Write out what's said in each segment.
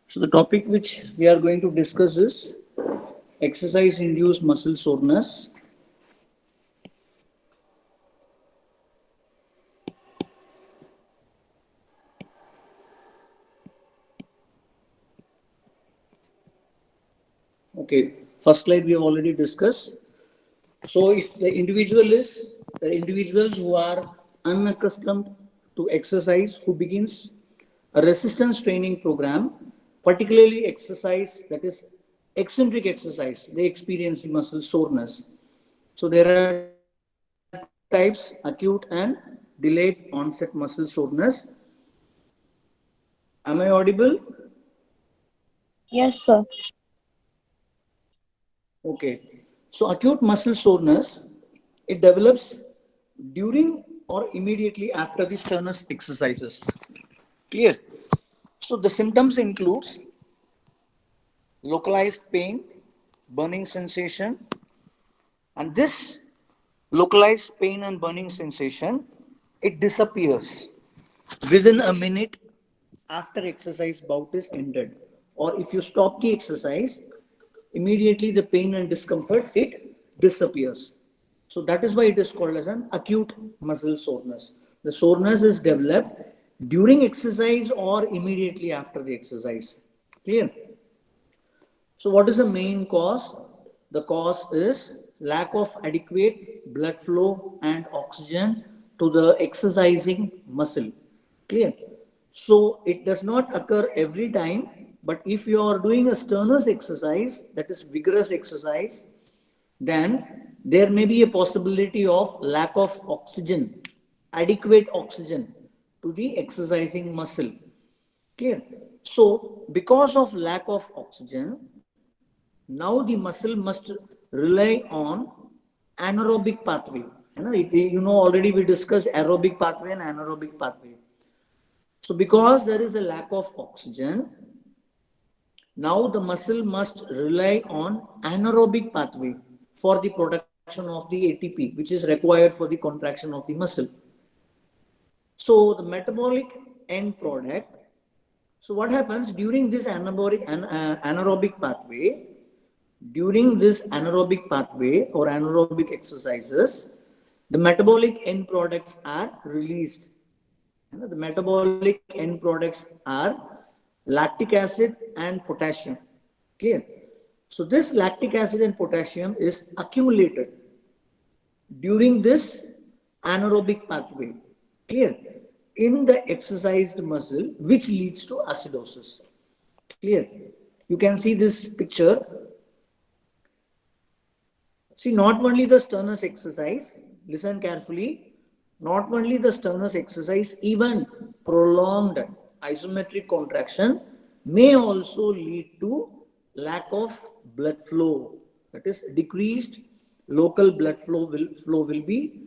So the topic which we are going to discuss is exercise induced muscle soreness. Okay, first slide we have already discussed. So if the individuals who are unaccustomed to exercise, who begins a resistance training program, particularly exercise that is eccentric exercise, they experience the muscle soreness. So there are types: acute and delayed onset muscle soreness. Am I audible? Yes, sir. Okay. So acute muscle soreness, it develops during or immediately after the strenuous exercises. Clear? So the symptoms includes localized pain, burning sensation, and this localized pain and burning sensation, it disappears within a minute after exercise bout is ended. Or if you stop the exercise, immediately the pain and discomfort, it disappears. So that is why it is called as an acute muscle soreness. The soreness is developed during exercise or immediately after the exercise. Clear? So what is the main cause? The cause is lack of adequate blood flow and oxygen to the exercising muscle. Clear? So it does not occur every time, but if you are doing a strenuous exercise, that is vigorous exercise, then there may be a possibility of lack of oxygen, adequate oxygen to the exercising muscle. Clear? So, because of lack of oxygen, now the muscle must rely on anaerobic pathway. Already we discussed aerobic pathway and anaerobic pathway. So, because there is a lack of oxygen, now the muscle must rely on anaerobic pathway for the production of the ATP, which is required for the contraction of the muscle. So the metabolic end product. So what happens during this anaerobic pathway? During this anaerobic pathway or anaerobic exercises, the metabolic end products are released. The metabolic end products are lactic acid and potassium. Clear? So this lactic acid and potassium is accumulated during this anaerobic pathway. Clear? In the exercised muscle, which leads to acidosis. Clear? You can see this picture. See, not only the strenuous exercise, listen carefully, not only the strenuous exercise, even prolonged isometric contraction may also lead to lack of blood flow. That is, decreased local blood flow will be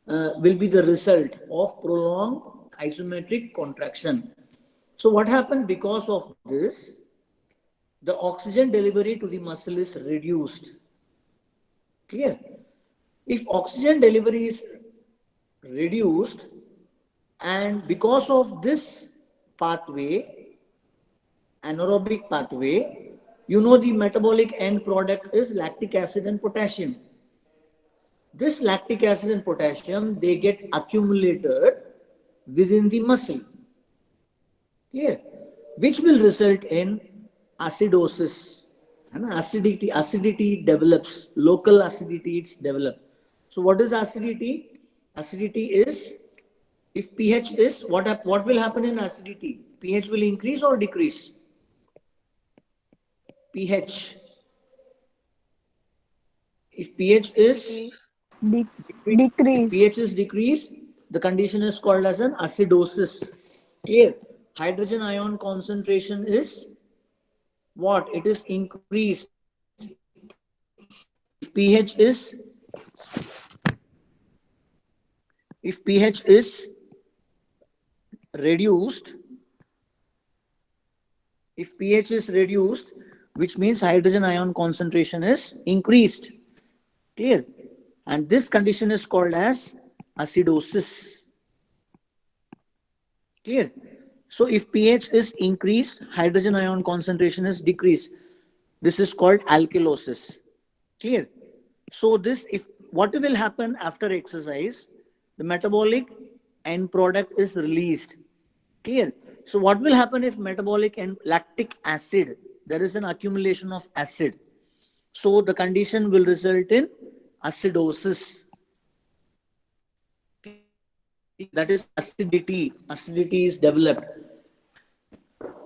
the result of prolonged isometric contraction. So what happened because of this? The oxygen delivery to the muscle is reduced. Clear? If oxygen delivery is reduced, and because of this pathway, anaerobic pathway, the metabolic end product is lactic acid and potassium. This lactic acid and potassium, they get accumulated within the muscle. Clear? Which will result in acidosis. And acidity develops. Local acidity is developed. So what is acidity? Acidity is, if pH is, what will happen in acidity? pH will increase or decrease? pH. If pH is De- decreased, if decrease. pH is decreased, the condition is called as an acidosis. Clear? Hydrogen ion concentration is what? It is increased. If pH is reduced, if pH is reduced, which means hydrogen ion concentration is increased. Clear? And this condition is called as acidosis. Clear? So if pH is increased, hydrogen ion concentration is decreased. This is called alkalosis. Clear? So this, if what will happen after exercise, the metabolic end product is released. Clear? So what will happen if metabolic and lactic acid, there is an accumulation of acid. So the condition will result in acidosis. Clear? That is acidity. Acidity is developed.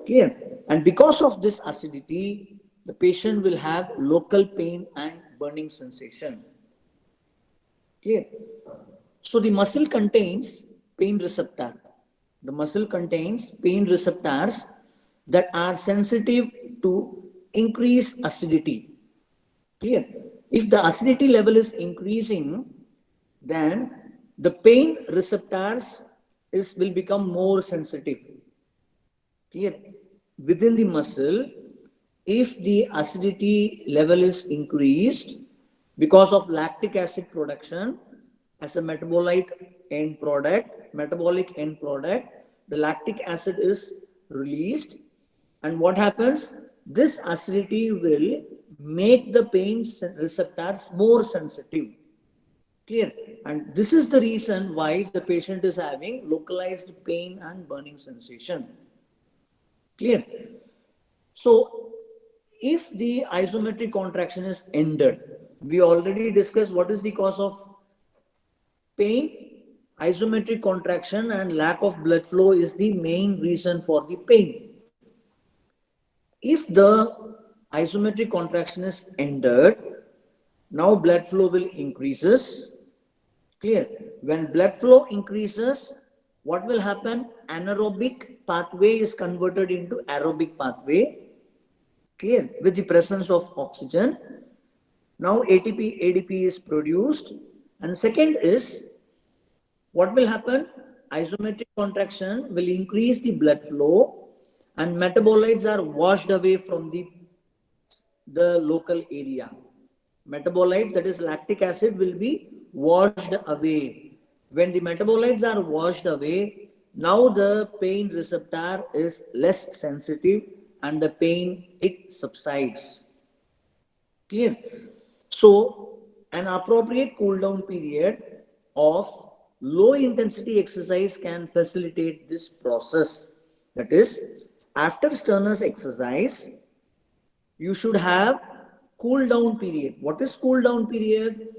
Clear? And because of this acidity, the patient will have local pain and burning sensation. Clear? So the muscle contains pain receptor. The muscle contains pain receptors that are sensitive to increased acidity. Clear? If the acidity level is increasing, then the pain receptors will become more sensitive. Clear? Within the muscle, if the acidity level is increased because of lactic acid production as a metabolic end product, the lactic acid is released. And what happens? This acidity will make the pain receptors more sensitive. Clear? And this is the reason why the patient is having localized pain and burning sensation. Clear? So, if the isometric contraction is ended, we already discussed what is the cause of pain. Isometric contraction and lack of blood flow is the main reason for the pain. If the isometric contraction is ended, now blood flow will increases. Clear? When blood flow increases, what will happen? Anaerobic pathway is converted into aerobic pathway. Clear? With the presence of oxygen. Now ATP, ADP is produced. And second is, what will happen? Isometric contraction will increase the blood flow and metabolites are washed away from the local area. Metabolites, that is lactic acid, will be washed away. When the metabolites are washed away, now the pain receptor is less sensitive and the pain, it subsides. Clear? So, an appropriate cool down period of low intensity exercise can facilitate this process. That is, after strenuous exercise, you should have cool down period. What is cool down period?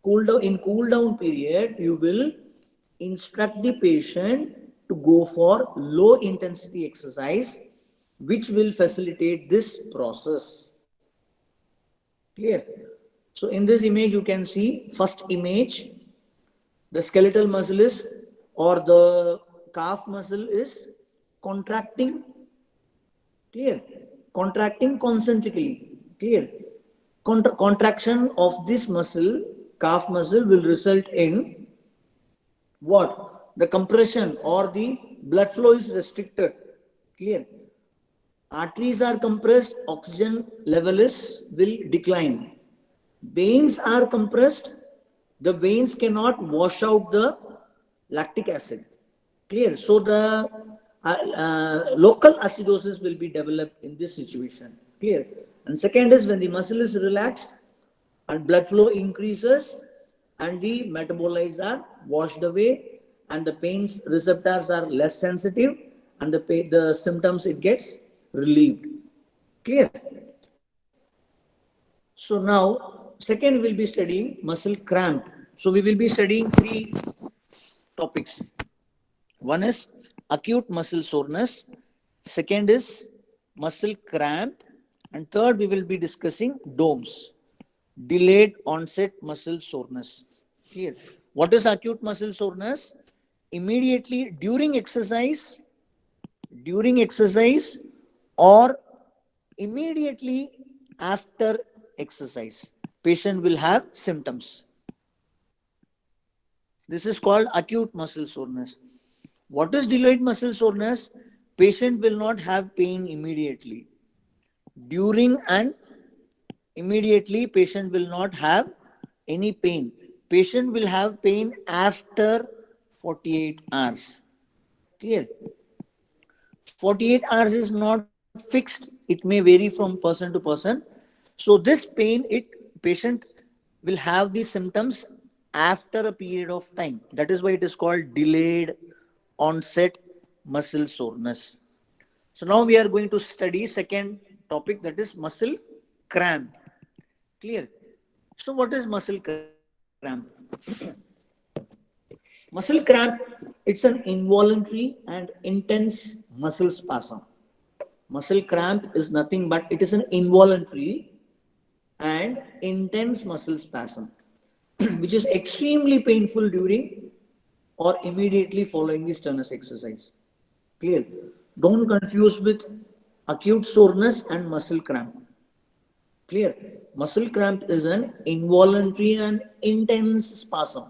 In cool down period, you will instruct the patient to go for low intensity exercise, which will facilitate this process. Clear? So in this image, you can see first image, the skeletal muscle is, or the calf muscle is contracting. Clear? Contracting concentrically. Clear? Contraction of this muscle, calf muscle, will result in what? The compression or the blood flow is restricted. Clear? Arteries are compressed, oxygen level will decline. Veins are compressed, the veins cannot wash out the lactic acid. Clear? So the local acidosis will be developed in this situation. Clear? And second is when the muscle is relaxed and blood flow increases and the metabolites are washed away and the pain receptors are less sensitive and the symptoms, it gets relieved. Clear? So now, second we'll be studying muscle cramp. So we will be studying three topics. One is acute muscle soreness. Second is muscle cramp. And third, we will be discussing DOMS, delayed onset muscle soreness. Clear? What is acute muscle soreness? Immediately during exercise or immediately after exercise, patient will have symptoms. This is called acute muscle soreness. What is delayed muscle soreness? Patient will not have pain immediately. During and immediately, patient will not have any pain. Patient will have pain after 48 hours. Clear? 48 hours is not fixed. It may vary from person to person. So this pain, patient will have these symptoms after a period of time. That is why it is called delayed onset muscle soreness. So now we are going to study second topic, that is muscle cramp. Clear? So what is muscle cramp? Muscle cramp, it's an involuntary and intense muscle spasm. Muscle cramp is nothing but it is an involuntary and intense muscle spasm, which is extremely painful during or immediately following the strenuous exercise. Clear? Don't confuse with acute soreness and muscle cramp. Clear? Muscle cramp is an involuntary and intense spasm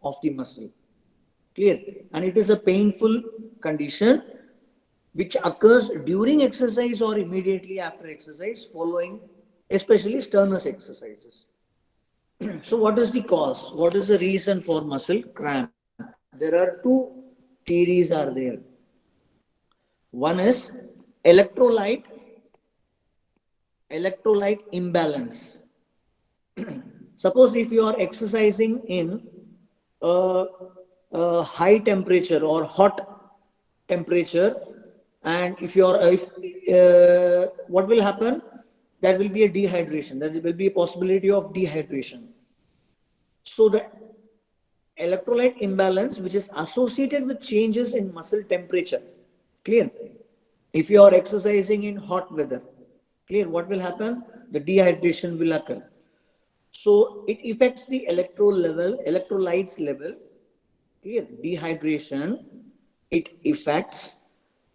of the muscle. Clear? And it is a painful condition which occurs during exercise or immediately after exercise, following especially strenuous exercises. So, what is the cause? What is the reason for muscle cramp? There are two theories are there. One is electrolyte electrolyte imbalance. Suppose if you are exercising in a, a high temperature or hot temperature, and if you are if what will happen, there will be a dehydration, there will be a possibility of dehydration. So the electrolyte imbalance, which is associated with changes in muscle temperature. Clear? If you are exercising in hot weather, clear, what will happen? The dehydration will occur. So it affects the electrolytes level. Clear? Dehydration, it affects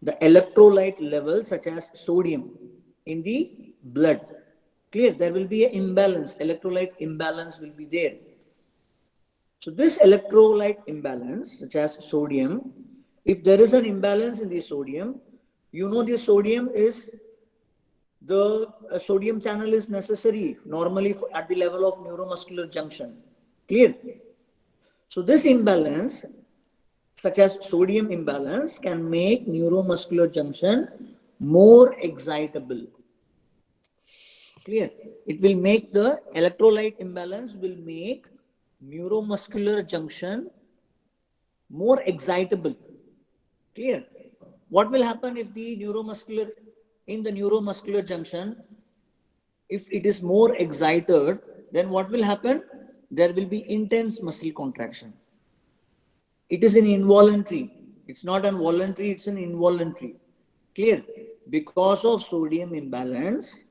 the electrolyte level such as sodium in the blood. Clear? There will be an imbalance, electrolyte imbalance will be there. So this electrolyte imbalance, such as sodium, if there is an imbalance in the sodium, you know the sodium is the sodium channel is necessary normally at the level of neuromuscular junction. Clear? So this imbalance, such as sodium imbalance, can make neuromuscular junction more excitable. Clear? It will make the electrolyte imbalance will make neuromuscular junction more excitable. Clear? What will happen if the neuromuscular junction, if it is more excited, then what will happen? There will be intense muscle contraction. It is an involuntary. It's not an voluntary, it's an involuntary. Clear? Because of sodium imbalance,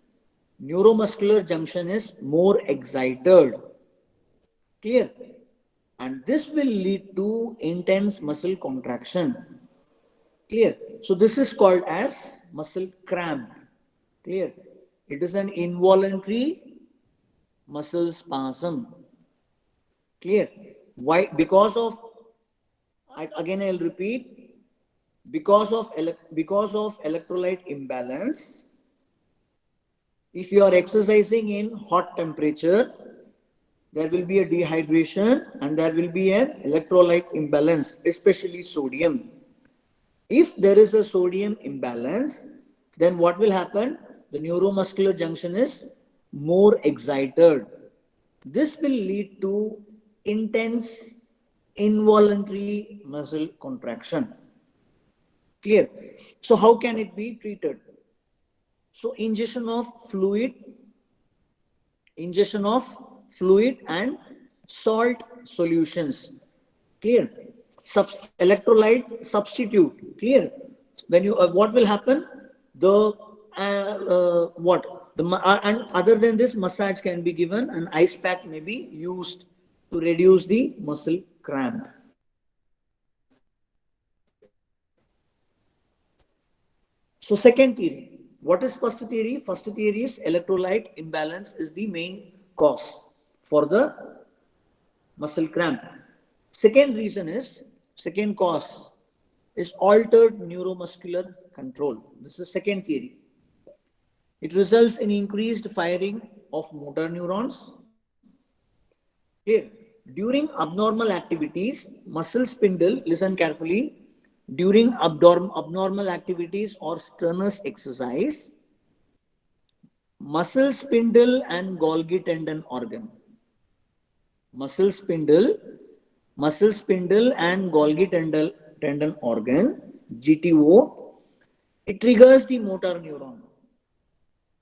neuromuscular junction is more excited. Clear? And this will lead to intense muscle contraction. Clear? So this is called as muscle cramp. Clear? It is an involuntary muscle spasm. Clear? Why? Because of, again I'll repeat, because of electrolyte imbalance, if you are exercising in hot temperature, there will be a dehydration and there will be an electrolyte imbalance, especially sodium. If there is a sodium imbalance, then what will happen? The neuromuscular junction is more excited. This will lead to intense involuntary muscle contraction. Clear? So how can it be treated? So ingestion of fluid and salt solutions. Clear? Electrolyte substitute. Clear? When you what will happen? The and other than this, massage can be given, and ice pack may be used to reduce the muscle cramp. So second theory. What is first theory? First theory is electrolyte imbalance is the main cause for the muscle cramp. Second cause is altered neuromuscular control. This is the second theory. It results in increased firing of motor neurons. Clear? During abnormal activities, muscle spindle, listen carefully, during abnormal activities or strenuous exercise, muscle spindle and Golgi tendon organ. Muscle spindle, muscle spindle and Golgi tendon organ, GTO, it triggers the motor neuron.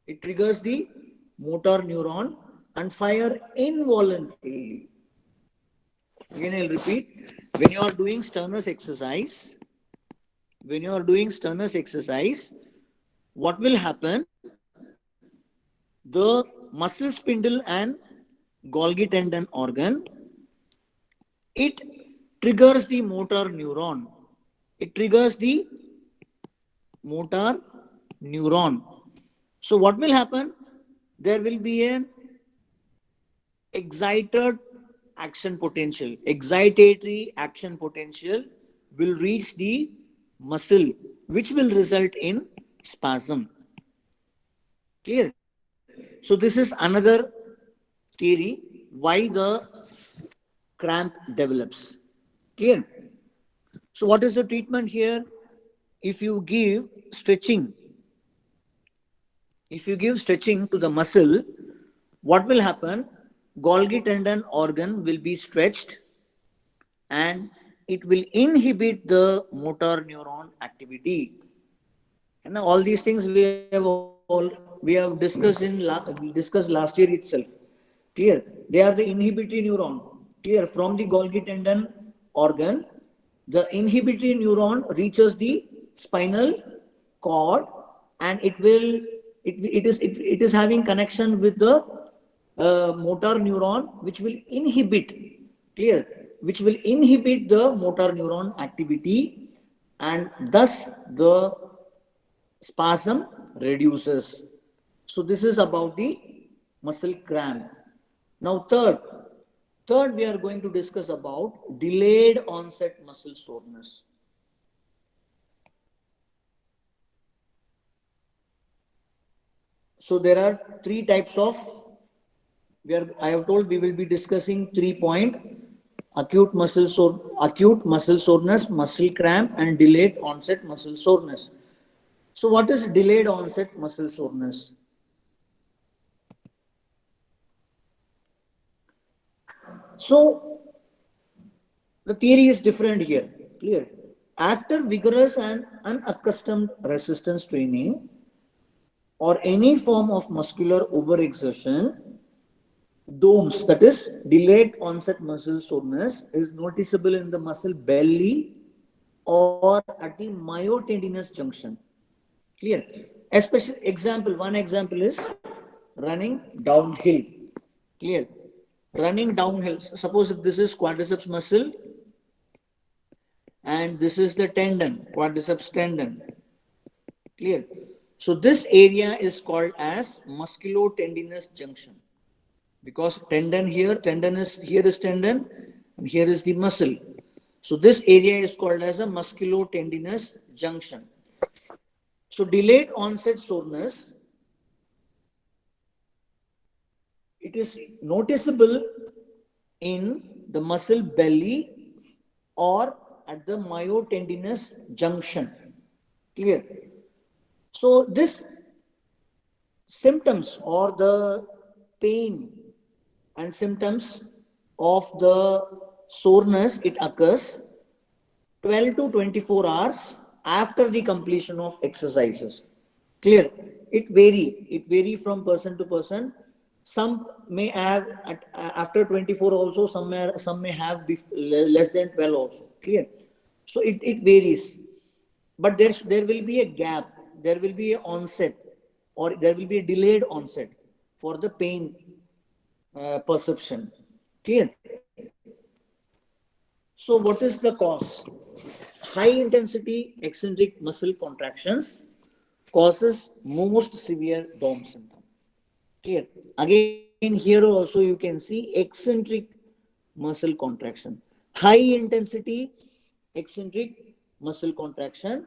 It triggers the motor neuron and fire involuntarily. Again, I'll repeat. When you are doing strenuous exercise, what will happen? The muscle spindle and Golgi tendon organ, it triggers the motor neuron. It triggers the motor neuron. So what will happen? There will be an excited action potential. Excitatory action potential will reach the muscle, which will result in spasm. Clear? So this is another theory why the cramp develops. Clear? So what is the treatment here? If you give stretching to the muscle, what will happen? Golgi tendon organ will be stretched and it will inhibit the motor neuron activity. And all these things we have discussed last year itself. Clear? They are the inhibitory neuron. Clear? From the Golgi tendon organ, the inhibitory neuron reaches the spinal cord, and it is having connection with the motor neuron, which will inhibit. Clear? Which will inhibit the motor neuron activity, and thus the spasm reduces. So this is about the muscle cramp. Now third we are going to discuss about delayed onset muscle soreness. So there are three types of, I have told we will be discussing 3 points: acute muscle soreness, muscle cramp, and delayed onset muscle soreness. So what is delayed onset muscle soreness? So the theory is different here. Clear? After vigorous and unaccustomed resistance training or any form of muscular overexertion, DOMS, that is delayed onset muscle soreness, is noticeable in the muscle belly or at the myotendinous junction. Clear? Especially one example is running downhill. Clear? Running downhill. Suppose if this is quadriceps muscle and this is the tendon, quadriceps tendon. Clear? So this area is called as musculotendinous junction, because tendon is tendon, and here is the muscle. So this area is called as a musculotendinous junction. So delayed onset soreness, it is noticeable in the muscle belly or at the myotendinous junction. Clear? So this symptoms or the pain and symptoms of the soreness, it occurs 12 to 24 hours after the completion of exercises. Clear? It vary from person to person. Some may have after 24 also, some may have less than 12 also. Clear? So it varies, but there will be a gap, there will be an onset, or there will be a delayed onset for the pain perception. Clear? So what is the cause? High intensity eccentric muscle contractions causes most severe DOM symptom. Clear? Again, here also you can see eccentric muscle contraction. High intensity eccentric muscle contraction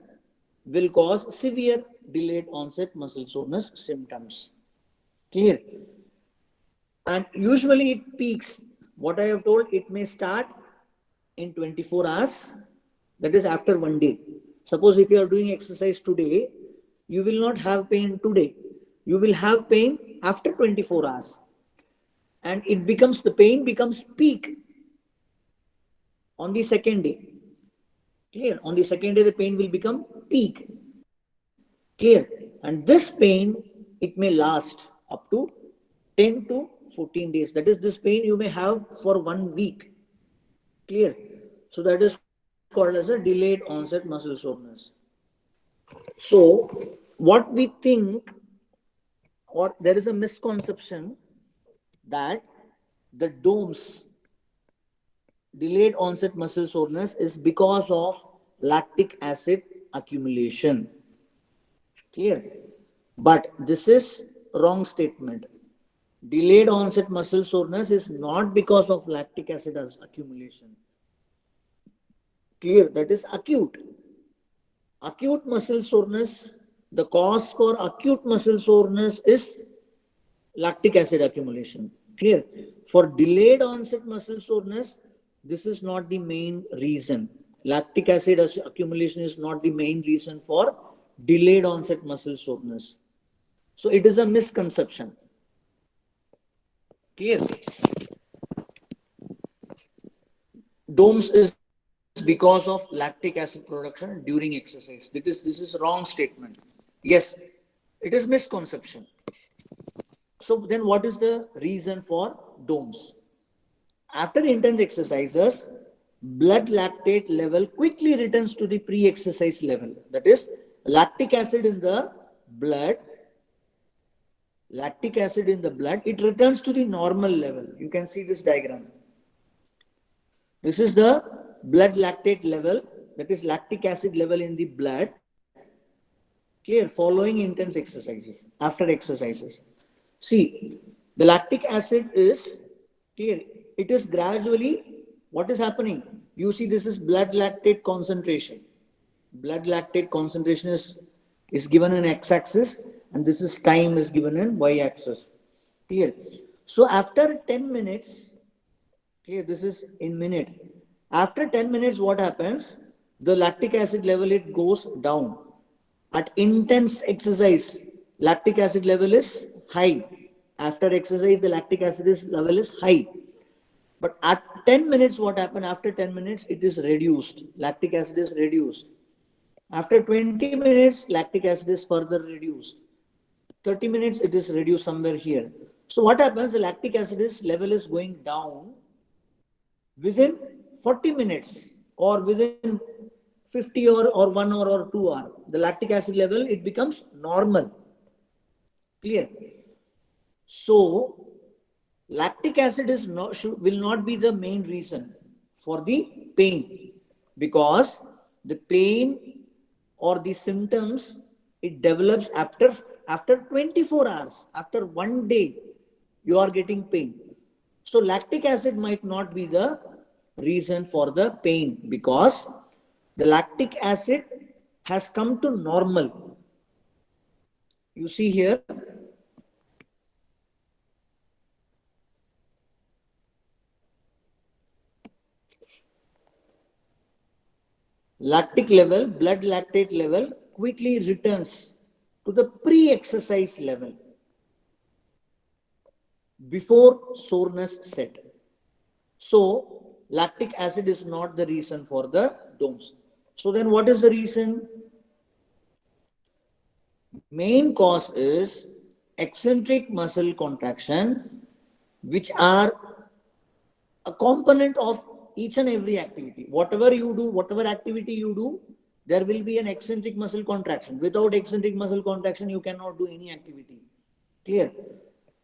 will cause severe delayed onset muscle soreness symptoms. Clear? And usually it peaks. What I have told, it may start in 24 hours That is after 1 day. Suppose if you are doing exercise today, you will not have pain today. You will have pain after 24 hours. And the pain becomes peak on the second day. Clear? On the second day, the pain will become peak. Clear? And this pain, it may last up to 10 to 14 days. That is, this pain you may have for 1 week. Clear? So that is called as a delayed onset muscle soreness. So what we think, or there is a misconception that the DOMS, delayed onset muscle soreness, is because of lactic acid accumulation. Clear? But this is wrong statement. Delayed onset muscle soreness is not because of lactic acid accumulation. Clear? That is acute. Acute muscle soreness, the cause for acute muscle soreness is lactic acid accumulation. Clear? For delayed onset muscle soreness, this is not the main reason. Lactic acid accumulation is not the main reason for delayed onset muscle soreness. So it is a misconception. Clear? DOMS is because of lactic acid production during exercise. This is wrong statement. Yes, it is misconception. So then what is the reason for DOMS? After intense exercises, blood lactate level quickly returns to the pre-exercise level. That is, lactic acid in the blood, it returns to the normal level. You can see this diagram. This is the blood lactate level, that is lactic acid level in the blood. Clear? Following intense exercises, after exercises. See, the lactic acid is clear. It is gradually, what is happening? You see, this is blood lactate concentration. Blood lactate concentration is given in x-axis, and this is time is given in y-axis. Clear? So after 10 minutes, clear, this is in minute. After 10 minutes, what happens? The lactic acid level, it goes down. At intense exercise, lactic acid level is high. After exercise, the lactic acid level is high. But at 10 minutes, what happened? After 10 minutes, it is reduced. Lactic acid is reduced. After 20 minutes, lactic acid is further reduced. 30 minutes, it is reduced somewhere here. So what happens? The lactic acid level is going down within 40 minutes or within 50 or 1 hour or 2 hours. The lactic acid level, it becomes normal. Clear? So lactic acid will not be the main reason for the pain, because the pain or the symptoms, it develops after 24 hours, after 1 day you are getting pain. So lactic acid might not be the reason for the pain, because the lactic acid has come to normal. You see here, lactic level, blood lactate level quickly returns to the pre-exercise level before soreness set. So lactic acid is not the reason for the DOMS. So then what is the reason? Main cause is eccentric muscle contraction, which are a component of each and every activity. Whatever you do, whatever activity you do, there will be an eccentric muscle contraction. Without eccentric muscle contraction, you cannot do any activity. Clear?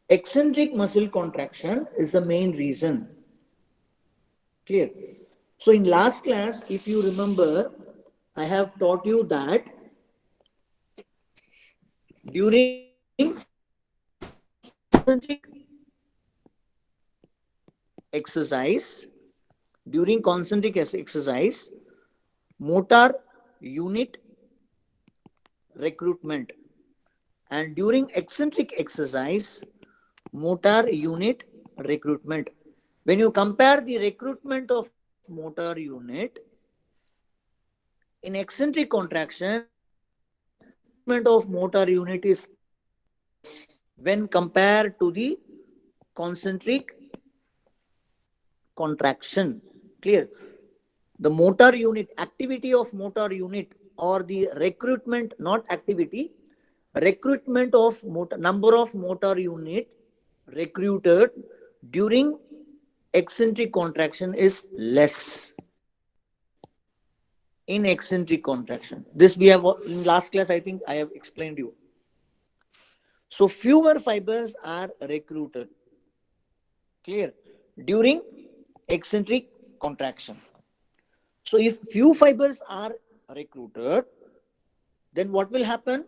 Eccentric muscle contraction is the main reason. Clear? So in last class, if you remember, I have taught you that during exercise, motor unit recruitment, and during eccentric exercise, motor unit recruitment. When you compare the recruitment of motor unit In eccentric contraction, recruitment of motor unit is when compared to the concentric contraction. Clear? The motor unit, activity of motor unit, or the recruitment, not activity, recruitment of motor, number of motor unit recruited during eccentric contraction is less in eccentric contraction. This we have in last class, I think I have explained you. So fewer fibers are recruited. Clear? During eccentric contraction. So if few fibers are recruited, then what will happen?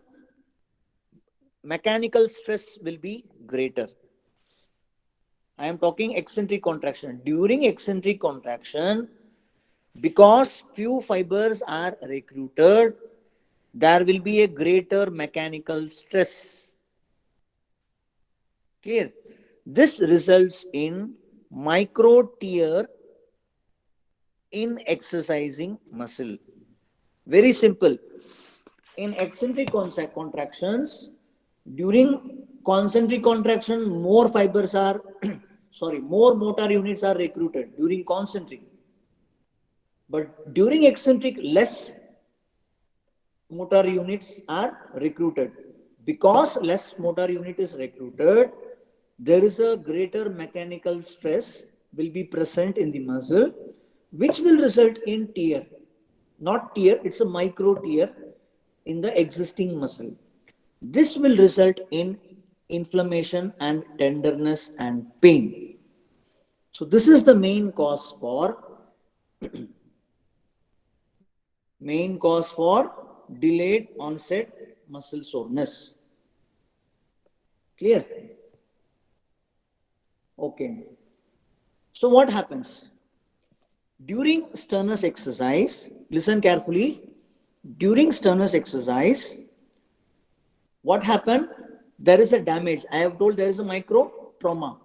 Mechanical stress will be greater. I am talking eccentric contraction. During eccentric contraction, because few fibers are recruited, there will be a greater mechanical stress. Clear? This results in micro tear in exercising muscle. Very simple. In eccentric contractions, during concentric contraction, more fibers are, more motor units are recruited during concentric. But during eccentric, less motor units are recruited. Because less motor unit is recruited, there is a greater mechanical stress will be present in the muscle, which will result in tear. Not tear, it's a micro tear in the existing muscle. This will result in inflammation and tenderness and pain. So this is the main cause for delayed onset muscle soreness. Clear? Okay. So what happens? During strenuous exercise, listen carefully. During strenuous exercise, what happened? There is a damage. I have told there is a micro trauma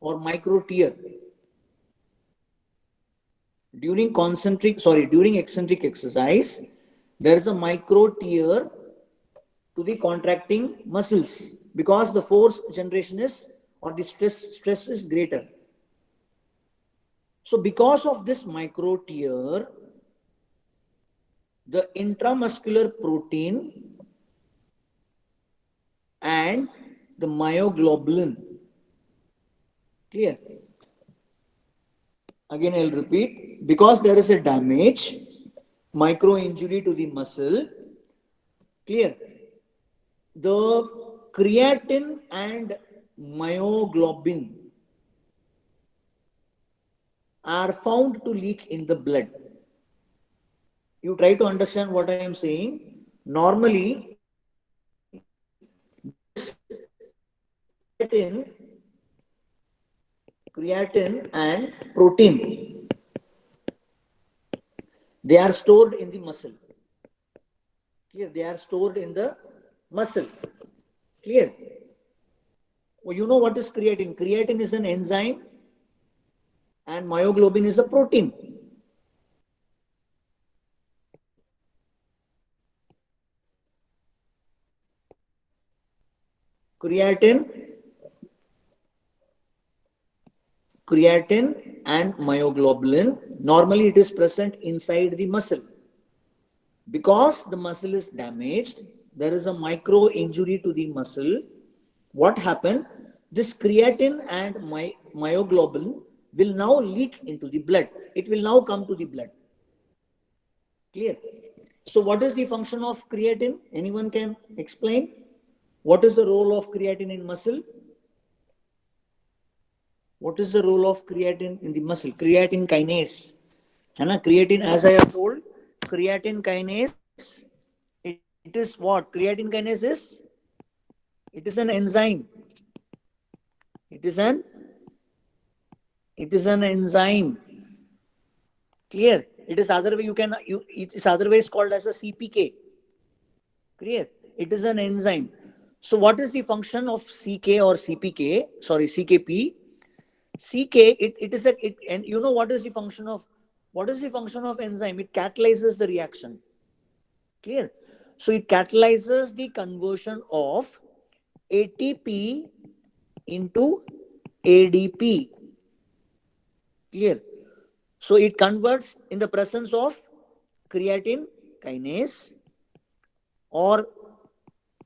or micro tear. During eccentric exercise, there is a micro tear to the contracting muscles because the force generation is, or the stress is greater. So because of this micro tear, the intramuscular protein and the myoglobin, clear? Again, I'll repeat, because there is a damage, micro injury to the muscle, clear? The creatine and myoglobin are found to leak in the blood. You try to understand what I am saying. Normally, creatine and protein, they are stored in the muscle. Clear? They are stored in the muscle. Clear? Well, you know what is creatine? Creatine is an enzyme and myoglobin is a protein. Creatine and myoglobin, normally it is present inside the muscle. Because the muscle is damaged, there is a micro injury to the muscle. What happened? This creatine and myoglobin will now leak into the blood. It will now come to the blood. Clear? So what is the function of creatine? Anyone can explain? What is the role of creatine in muscle? What is the role of creatine in the muscle? Creatine kinase. Creatine, as I have told, creatine kinase, it is what? Creatine kinase is? It is an enzyme. It is an enzyme. Clear? It is it is otherwise called as a CPK. Clear? It is an enzyme. So what is the function of CK or CPK? Sorry, CKP. CK, and you know what is the function of enzyme? It catalyzes the reaction. Clear? So it catalyzes the conversion of ATP into ADP. Clear? So it converts in the presence of creatine kinase or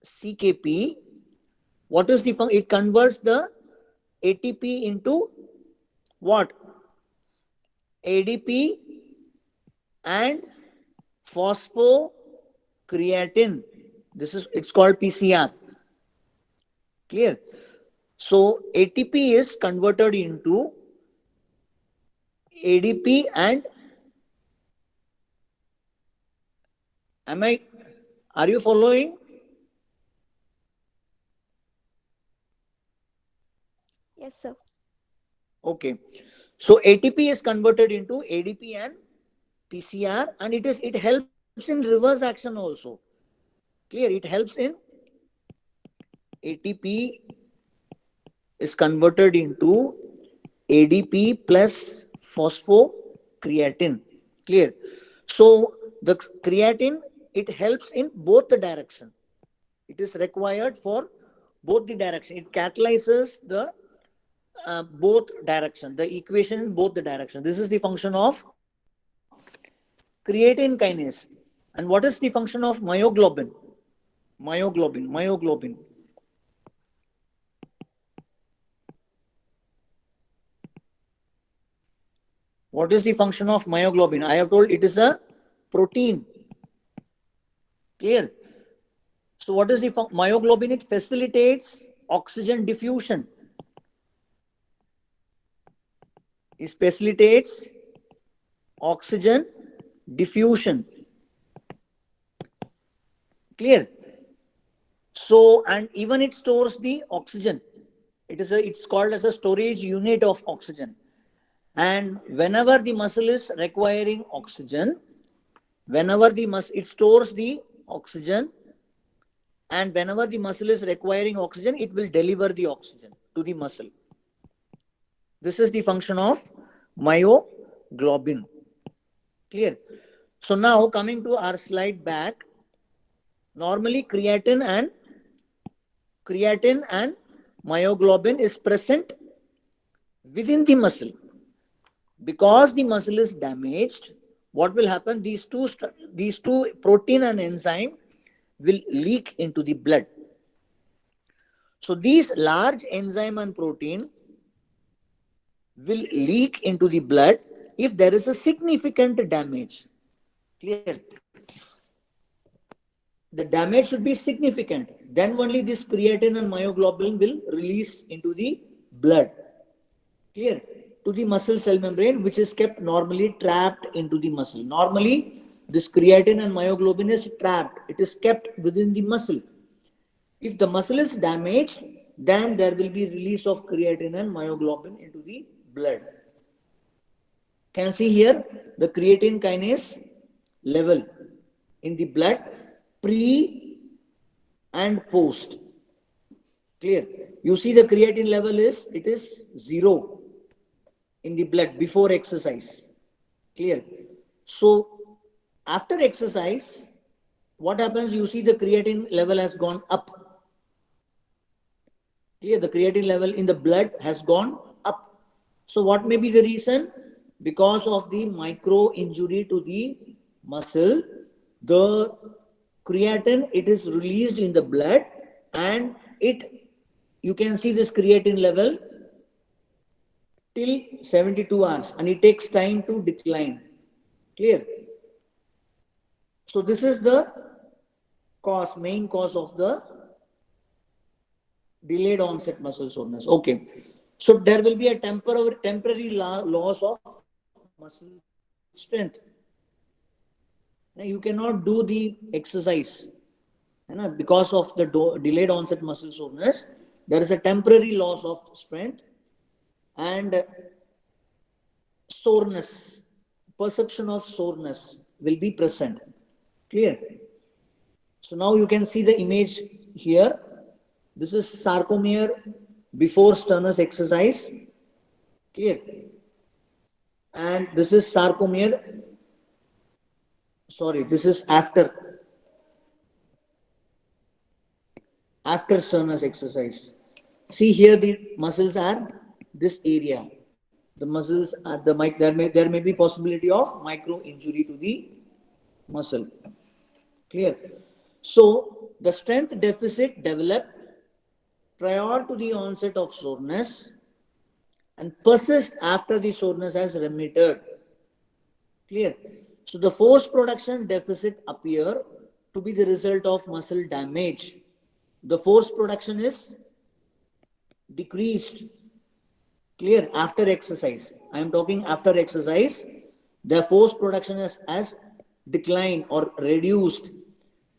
CKP. What is the function? It converts the ATP into what? ADP and phosphocreatine. This is, it's called PCR. Clear? So ATP is converted into ADP and am I, are you following? Yes, sir. Okay. So ATP is converted into ADP and PCR, and it helps in reverse action also. Clear? It helps in ATP is converted into ADP plus phosphocreatine. Clear? So the creatine, it helps in both the direction. It is required for both the direction. It catalyzes the both direction, the equation in both the direction. This is the function of creatine kinase. And what is the function of myoglobin? Myoglobin. What is the function of myoglobin? I have told it is a protein. Clear? So what is the myoglobin? It facilitates oxygen diffusion. It facilitates oxygen diffusion. Clear? So, and even it stores the oxygen. It's called as a storage unit of oxygen. And whenever the muscle is requiring oxygen, whenever the muscle, it stores the oxygen, and whenever the muscle is requiring oxygen, it will deliver the oxygen to the muscle. This is the function of myoglobin. Clear? So now coming to our slide back, normally creatine and myoglobin is present within the muscle. Because the muscle is damaged, what will happen? These two protein and enzyme will leak into the blood. So these large enzyme and protein will leak into the blood if there is a significant damage. Clear? The damage should be significant. Then only this creatine and myoglobin will release into the blood. Clear? To the muscle cell membrane, which is kept normally trapped into the muscle. Normally, this creatine and myoglobin is trapped. It is kept within the muscle. If the muscle is damaged, then there will be release of creatine and myoglobin into the blood. Can see here the creatine kinase level in the blood pre and post. Clear? You see the creatine level is, it is 0 in the blood before exercise. Clear? So after exercise, what happens? You see the creatine level has gone up. Clear? The creatine level in the blood has gone up. So what may be the reason? Because of the micro injury to the muscle, the creatine, it is released in the blood, and you can see this creatine level till 72 hours, and it takes time to decline. Clear? So this is the main cause of the delayed onset muscle soreness. Okay. So there will be a temporary loss of muscle strength. Now, you cannot do the exercise because of the delayed onset muscle soreness. There is a temporary loss of strength and soreness, perception of soreness will be present. Clear? So now you can see the image here. This is sarcomere before strenuous exercise. Clear? And this is sarcomere. Sorry, this is after. after sternus exercise. See here, the muscles are this area. The muscles are there may be possibility of micro injury to the muscle. Clear? So the strength deficit develop prior to the onset of soreness and persist after the soreness has remitted. Clear? So the force production deficit appear to be the result of muscle damage. The force production is decreased. Clear? After exercise. I am talking after exercise. The force production has declined or reduced.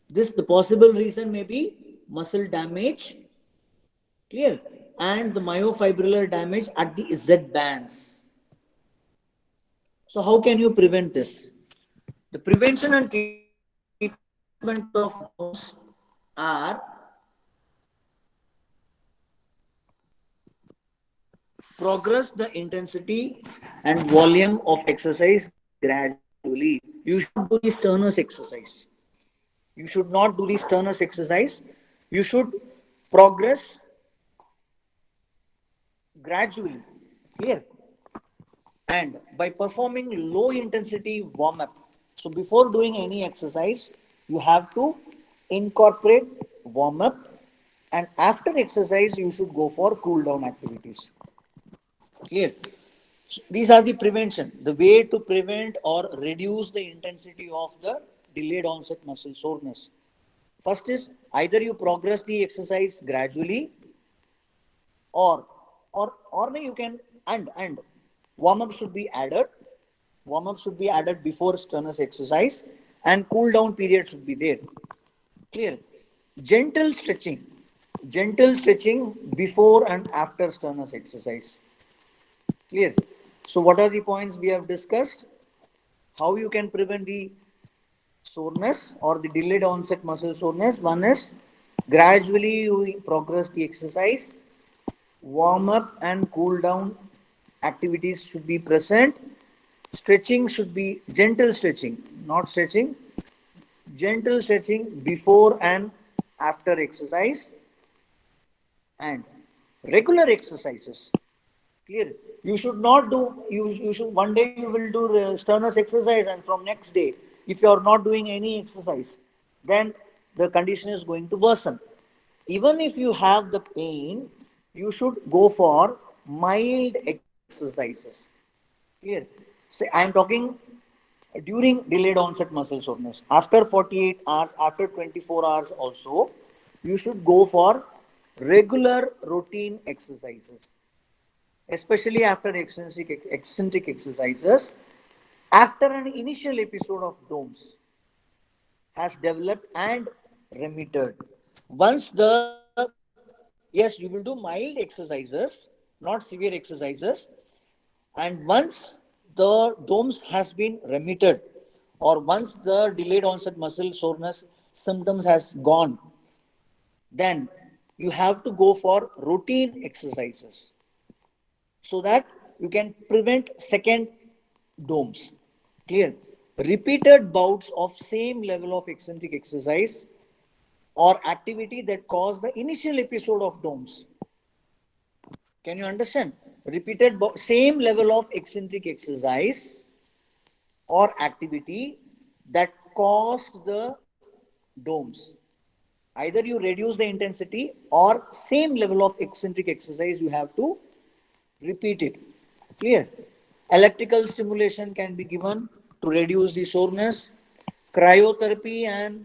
This the possible reason may be muscle damage. Clear? And the myofibrillar damage at the Z bands. So how can you prevent this? The prevention and treatment of DOMS are progress the intensity and volume of exercise gradually. You should not do the sternus exercise. You should not do the sternus exercise. You should progress gradually. Clear? And by performing low intensity warm up. So before doing any exercise, you have to incorporate warm up, and after exercise you should go for cool down activities. Clear? So these are the prevention, the way to prevent or reduce the intensity of the delayed onset muscle soreness. First is either you progress the exercise gradually, or you can, and warm up should be added. Warm up should be added before strenuous exercise, and cool down period should be there. Clear? Gentle stretching, gentle stretching before and after strenuous exercise. Clear? So what are the points we have discussed? How you can prevent the soreness or the delayed onset muscle soreness? One is gradually you progress the exercise. Warm up and cool down activities should be present. Stretching should be gentle stretching, not stretching. Gentle stretching before and after exercise, and regular exercises. Clear? You should not do, you should, one day you will do sternus exercise, and from next day, if you are not doing any exercise, then the condition is going to worsen. Even if you have the pain, you should go for mild exercises. Clear? Say, I am talking during delayed onset muscle soreness. After 48 hours, after 24 hours also, you should go for regular routine exercises, especially after eccentric exercises, after an initial episode of DOMS has developed and remitted. Once the, yes, you will do mild exercises, not severe exercises, and once the DOMS has been remitted, or once the delayed onset muscle soreness symptoms has gone, then you have to go for routine exercises so that you can prevent second DOMS. Clear? Repeated bouts of same level of eccentric exercise or activity that cause the initial episode of DOMS. Can you understand? Repeated same level of eccentric exercise or activity that caused the DOMS. Either you reduce the intensity or same level of eccentric exercise, you have to repeat it. Clear? Electrical stimulation can be given to reduce the soreness. Cryotherapy and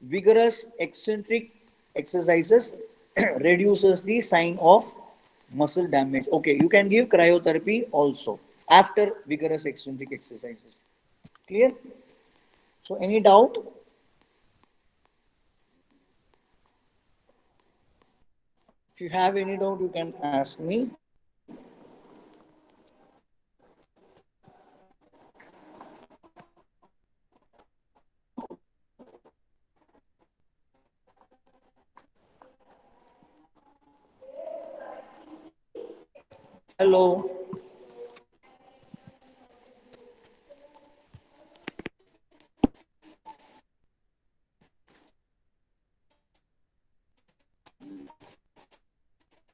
vigorous eccentric exercises reduces the sign of muscle damage. Okay, you can give cryotherapy also after vigorous eccentric exercises. Clear? So any doubt? If you have any doubt, you can ask me. Hello.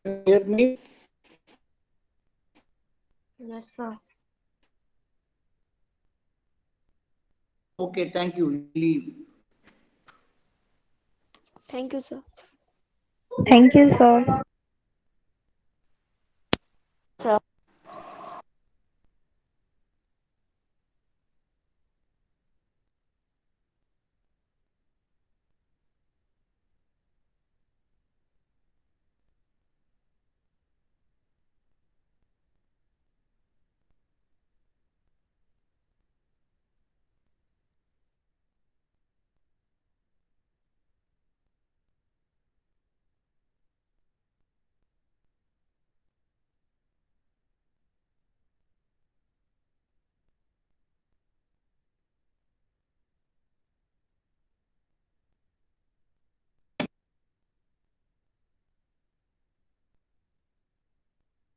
Can you hear me? Yes, sir. Okay, thank you. You may leave. Thank you, sir. Thank you, sir.